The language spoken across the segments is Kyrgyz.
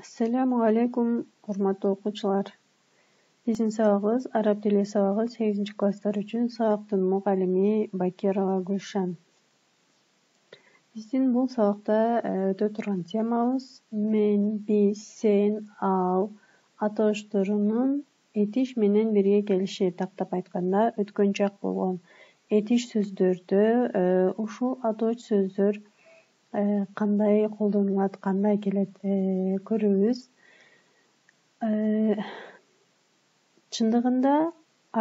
Assalamu alaikum, hurmatli o'quvchilar. Bizning sabagimiz arab tili sabagı 8 klasslar uchun sabaqning muallimi Bakirova Gulshan. Bizning bu sabaqda o'ta turgan temamiz men, biz, sen, al atoshlarının etiş menen birge kelishi, taqtab aytganda o'tkinchoq bo'lgan etiş so'zlardi ушул atosh so'zlar qanday qo'llaniladi, qanday keladi ko'ramiz. Чындыгында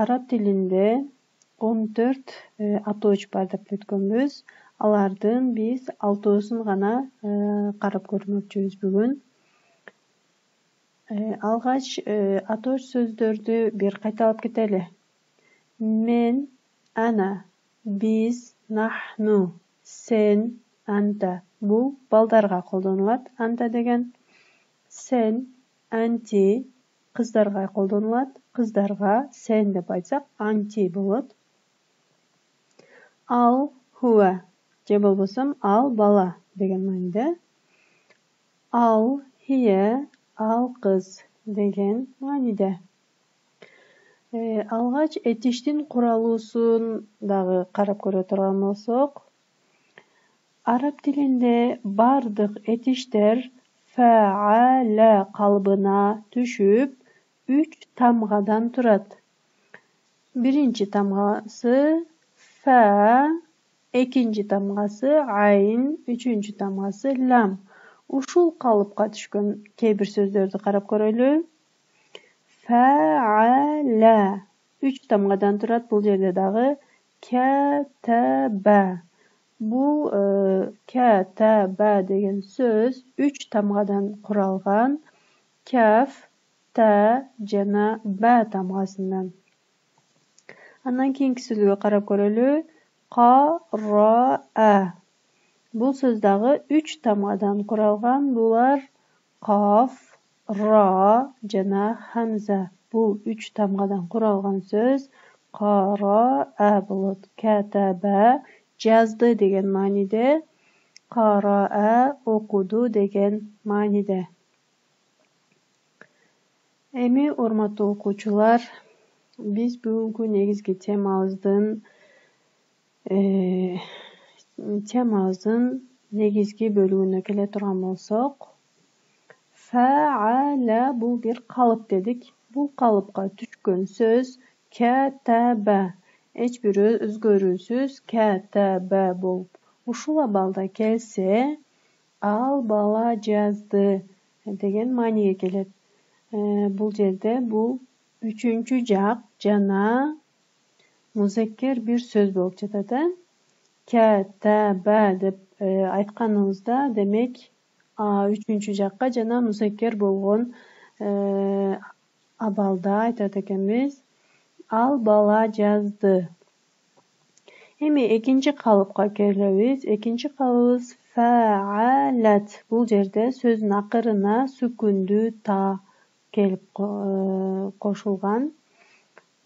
араб тилинде 14 atosh бар деп өткөнбүз. Алардын биз 6-сын гана карап көрмөкчүбүз бүгүн. Алгач atosh сөздөрдү бир кайталап кетели. Мен, ана, биз, нахну, сен, анта. Бул балдарга колдонулат. Анта деген сен, анти кыздарга колдонулат. Кыздарга сен деп айтсак, анти болот. Ал, хуа же болбосом ал бала деген мааниде. Ал, хие, ал кыз деген мааниде. Алгач этиштин куралуусун дагы карап көрө турган болсок, араб тилинде бардык этиштер фа'ала калыбына түшүп 3 тамгадан турат. Биринчи тамгасы фа, экинчи тамгасы айн, үчүнчү тамгасы лам. Ушул калыпка түшкөн кээ бир сөздөрдү карап көрөлү. Фа'ала 3 тамгадан турат. Бул жерде дагы катаба. Бул катаба деген сөз 3 тамгадан куралган. Каф, та жана ба тамгасынан. Андан кийинки сөзгө карап көрөлү. Кара. Бул сөз дагы 3 тамгадан куралган. Булар каф, ра жана хамза. Бул 3 тамгадан куралган сөз кара болот. Катаба жазды деген мааниде. Кара окуду деген мааниде. Эми урматтуу окуучулар, биз бүгүнкү негизги темабыздын негизги бөлүгүнө келе турган болсок, фа'ала бул бир калып дедик. Бул калыпка түшкөн сөз катаба. Эч бир өзгөрүүсүз катаба болуп, ушул абалда келсе, ал бала жазды деген мааниге келет. Бул жерде бул үчүнчү жак жана музаккер бир сөз болуп жатат. Катаба деп айтканыбызда, демек үчүнчү жакка жана музаккер болгон абалда айтат экенбиз. Ал бала жазды. Эми экинчи калыпка келебиз. Экинчи калыбыбыз фа'алат. Бул жерде сөздүн акырына сүкүндүү та келип кошулган.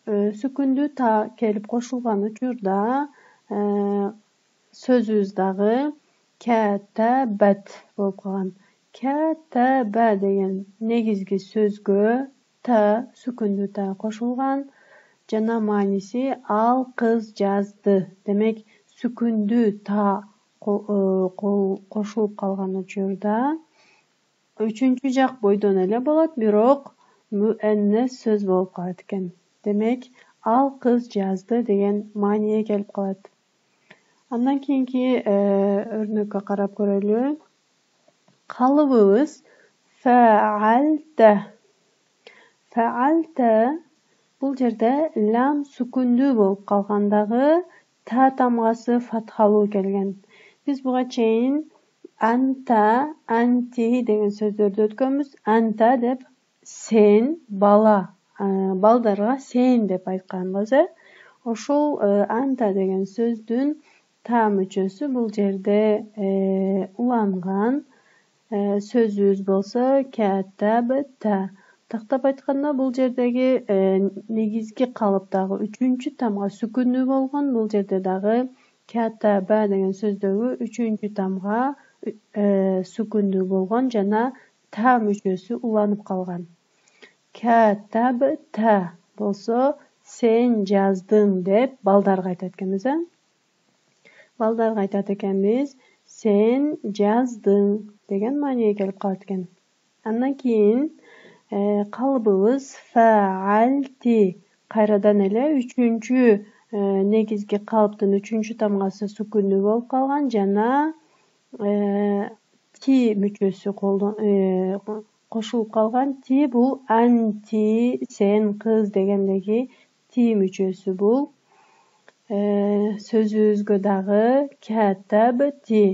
Сүкүндүү та келип кошулган учурда сөзүбүз дагы катабат болуп калган. Катаба деген негизги сөзгө та сүкүндүү та кошулган. Жана мааниси ал кыз жазды. Демек сүкүндүү та кошулуп калган учурда үчүнчү жак бойдон эле болот, бирок муэннес сөз болуп калат экен. Демек ал кыз жазды деген мааниге келип калат. Андан кийинки өрнөккө карап көрөлү. Калыбыбыз фа'алта. Фа'алта бул жерде лам сүкүндүү болуп калгандагы та тамгасы фатхалуу келген. Биз буга чейин анта, анти деген сөздөрдү өткөнбүз. Анта деп сен, бала, балдарга сен деп айтканбыз. Ошол анта деген сөздүн та мүчөсү бул жерде уланган. Сөзүбүз болсо катабта. Тактап айтканда бул жердеги негизги калыптагы үчүнчү тамга сүкүндүү болгон. Бул жерде дагы катаба деген сөздөгү үчүнчү тамга сүкүндүү болгон жана ta мүчөсү уланып калган. Катабта болсо sen жаздың деп балдарга айтат экенбиз, балдарга айтат экенбиз, sen жаздың деген мааниге келип калат экен. Андан кийин калыбыбыз фаалти кайрадан эле үчүнчү негизги калыптын үчүнчү тамгасы сүкүндүү болуп калган жана ти мүчөсү кошулуп калган. Ти бул анти, сен кыз дегендеги ти мүчөсү бул. Сөзүбүзгө дагы катабти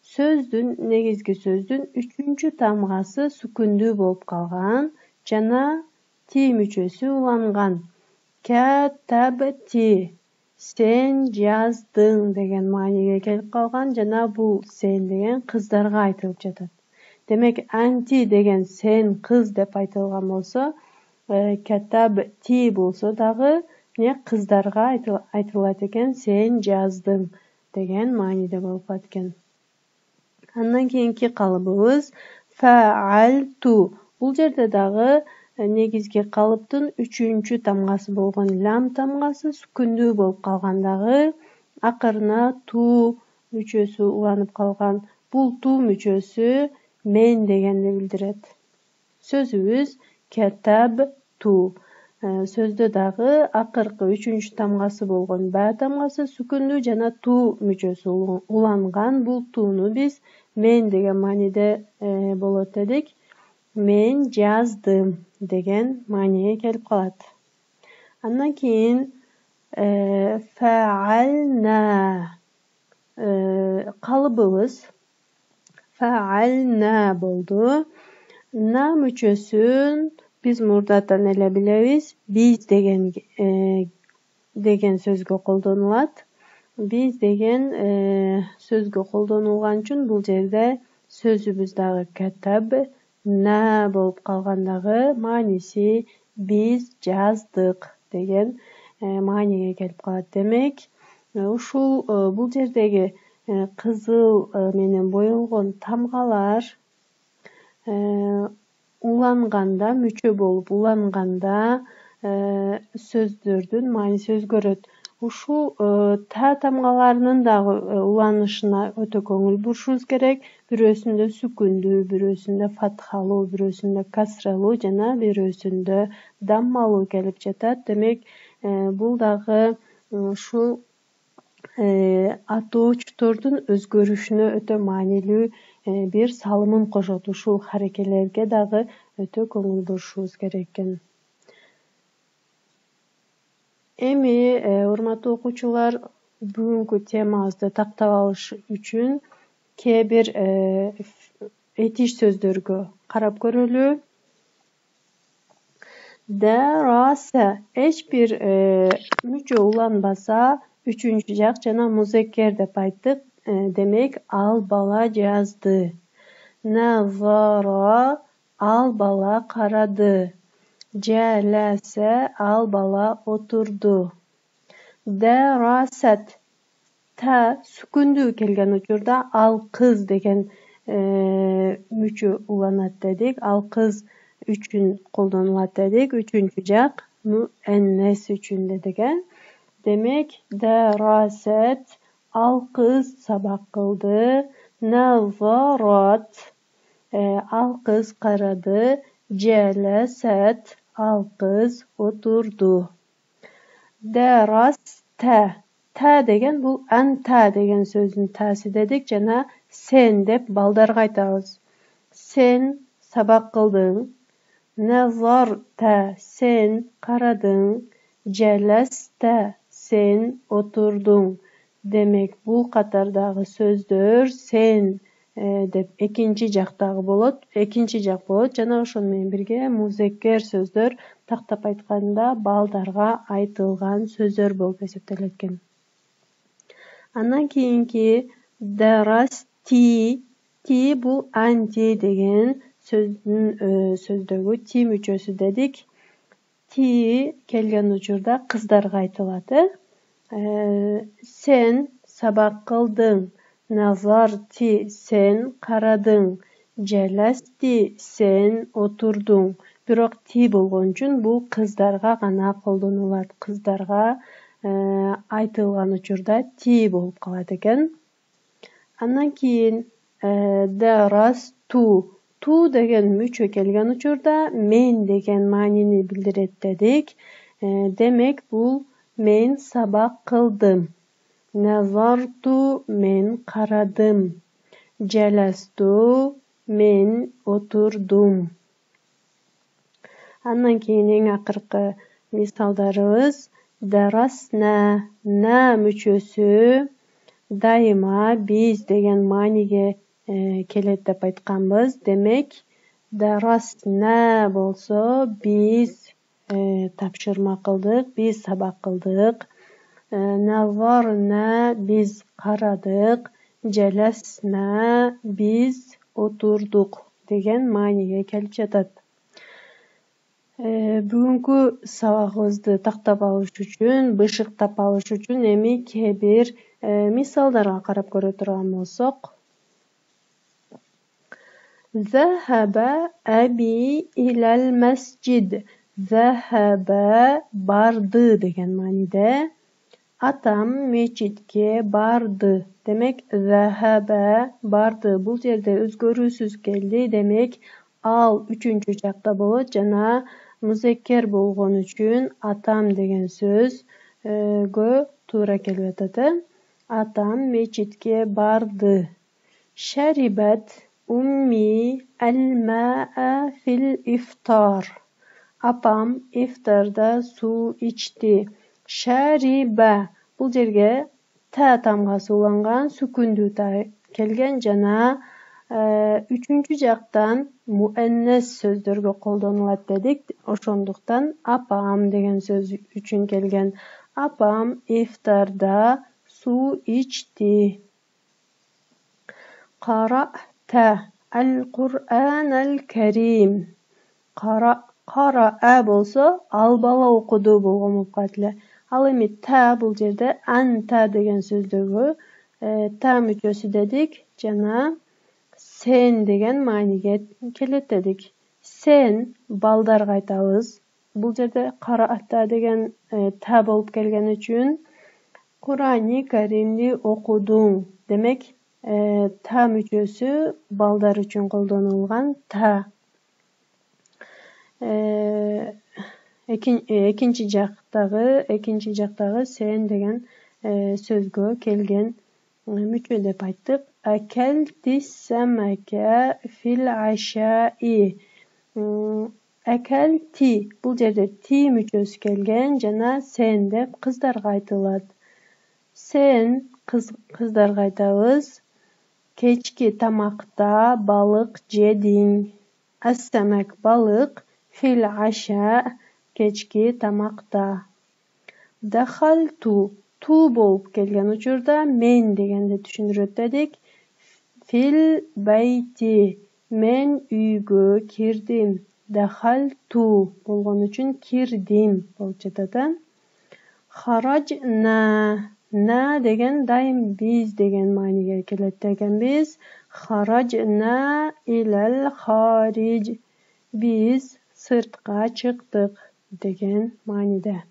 негизги сөздүн үчүнчү тамгасы сүкүндүү болуп калган жана ти мүчөсү уланган. Катабти sen жаздың деген мааниге келип калган жана бул сен деген кыздарга айтылып жатат. Демек анти деген сен кыз деп айтылган болсо, катабти болсо дагы кыздарга айтылат экен, sen жаздың деген мааниде болуп калат экен. Андан кийинки калыбыбыз фаалту. Бул жерде дагы негизги калыптын үчүнчү тамгасы болгон лам тамгасы сүкүндүү болуп калгандагы акырына ту мүчөсү уланып калган. Бул ту мүчөсү мен дегенди билдирет. Сөзүбүз катабту. Сөздө дагы акыркы үчүнчү тамгасы болгон ба тамгасы сүкүндүү жана ту мүчөсү уланган. Бул туну биз мен деген мааниде болот дедик. Мен жаздым деген мааниге келип калат. Андан кийин фаална калыбыбыз фаална болду. На мүчөсүн биз мурдатан эле билебиз, биз деген сөзгө колдонулат. Биз деген сөзгө колдонулган үчүн бул жерде сөзүбүз дагы катабна болуп калгандагы мааниси биз жаздык деген мааниге келип калат. Демек, ушул бул жердеги кызыл менен боелгон тамгалар уланганда, мүчө болуп уланганда сөздөрдүн мааниси өзгөрөт. Ушул та тамгаларынын дагы уланышына өтө көңүл бурушубуз керек. Бирөөсүндө сүкүндүү, бирөөсүндө фатхалуу, бирөөсүндө касралуу жана бирөөсүндө даммалуу келип жатат. Демек, бул дагы ушул атоочтордун өзгөрүшүнө өтө маанилүү бир салымын кошот. Ушул харекелерге дагы өтө көңүл бурушубуз керек экен. Эми, урматтуу окуучулар, бүгүнкү темабызды тактап алыш үчүн кээ бир этиш сөздөргө карап көрөлү. Дараса эч бир мүчө уланбаса, үчүнчү жак жана музеккер деп айттык. Демек, ал бала жазды. Назара ал бала карады. Жаласа ал бала отурду. Дарасат та сүкүндүү келген учурда ал кыз деген мүчө уланат дедик. Ал кыз үчүн колдонулат дедик. Үчүнчү жак муэннес үчүн дедик. Демек, дарасат ал кыз сабак кылды. Назарат ал кыз карады. Жаласат ал кыз отурду. Дараста та деген бул анта деген сөздүн тасы дедик жана сен деп балдарга айтабыз. Сен сабак кылдың. Назарта сен карадың. Жаласта сен отурдуң. Демек, бул катардагы сөздөр сен деп экинчи жактагы болот, экинчи жак болот жана ошону менен бирге музеккер сөздөр тактап айтканда балдарга айтылган сөздөр болуп эсептелет экен. Андан кийинки дарасти, ти бул анти деген сөздөгү ти мүчөсү дедик. Ти келген учурда кыздарга айтылат. Сен сабак кылдың. Назарти сен карадың. Jelesti sen oturdun. Бирок ти болгон үчүн бул кыздарга гана колдонулат. Кыздарга айтылган учурда ти болуп калат экен. Андан кийин дарасту. Ту деген мүчө келген учурда мен деген маанини билдирет дедик. Демек бул мен сабак кылдым. Назарту мен карадым. Jelastу мен отурдум. Андан кийин эң акыркы мисалдарыбыз дарасна. На мүчөсү дайыма биз деген мааниге келет деп айтканбыз. Демек, дарасна болсо биз тапшырма кылдык, биз сабак кылдык. Назарна биз карадык. Jelasna биз отурдук деген мааниге келип жатат. Бүгүнкү сабагыбызды тактап алыш үчүн, бышыктап алыш үчүн эми кээ бир мисалдарга карап көрө турган болсок. Захаба аби илал масжид. Захаба барды деген мааниде. Атам мечитке барды. Демек, захаба барды. Бул жерде өзгөрүүсүз келди. Демек, ал үчүнчү жакта болот жана музеккер болгон үчүн атам деген сөзгө туура келип атат. Атам мечитке барды. Шарибат умми ал-маа фил ифтар. Апам ифтарда суу ичти. Шариба. Бул жерге та тамгасы уланган, сүкүндүү та келген жана үчүнчү жактан муэннес сөздөргө колдонулат дедик. Ошондуктан апам деген сөз үчүн келген. Апам ифтарда суу ичти. Карата ал-Кур'ан ал-Карим. Караа болсо ал бала окуду болгон болуп калат эле. Ал эми та бул жерде анта деген сөздөгү та мүчөсү дедик жана сен деген мааниге келет дедик. Сен балдарга айтабыз. Бул жерде караата деген та болуп келген үчүн Кур'ани Каримди окудуң. Демек, та мүчөсү балдар үчүн колдонулган та. Экинчи жактагы сен деген сөзгө келген мүчө деп айттык. Акалти самака фил ашаи. Акалти бул жерде ти мүчөсү келген жана сен деп кыздарга айтылат. Сен кыздарга айтабыз. Кечки тамакта балык жедиң. Ас-самак балык, фил аша кечки тамакта. Дахалту ту болуп келген учурда мен дегенди түшүндүрөт дедик. Фил байти мен үйгө кирдим. Дахалту болгон үчүн кирдим болуп жатат. Харажна. На деген дайым биз деген мааниге келет дегенбиз. Харажна илал хариж. Биз сыртка чыктык деген мааниде.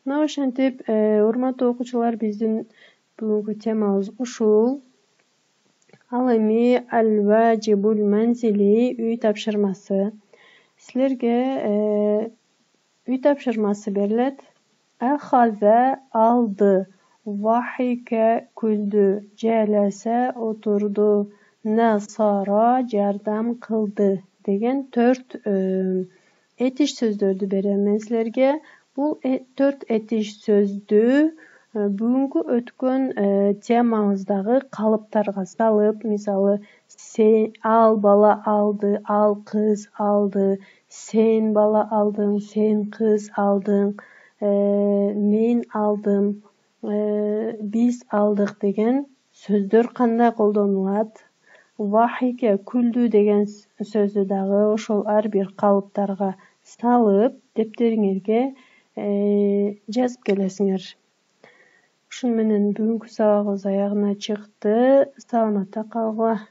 Мына ошентип, урматтуу окуучулар, биздин бүгүнкү темабыз ушул. Ал эми ал-важибул манзили үй тапшырмасы. Силерге үй тапшырмасы берилет. Ахаза алды. Вахика күлдү. Жаласа отурду. Насара жардам кылды деген 4 этиш сөздөрдү берем мен силерге. Бул 4 этиш сөздү бүгүнкү өткөн темабыздагы калыптарга салып, мисалы ал бала алды, ал кыз алды, сен бала алдың, сен кыз алдың, мен алдым, биз алдык деген сөздөр кандай колдонулат? Вахике күлдү деген сөздү дагы ошол ар бир калыптарга салып, дептериңерге жазып келесиңер. Ушуну менен бүгүнкү сабагыбыз аягына чыкты. Саламатта калгыла.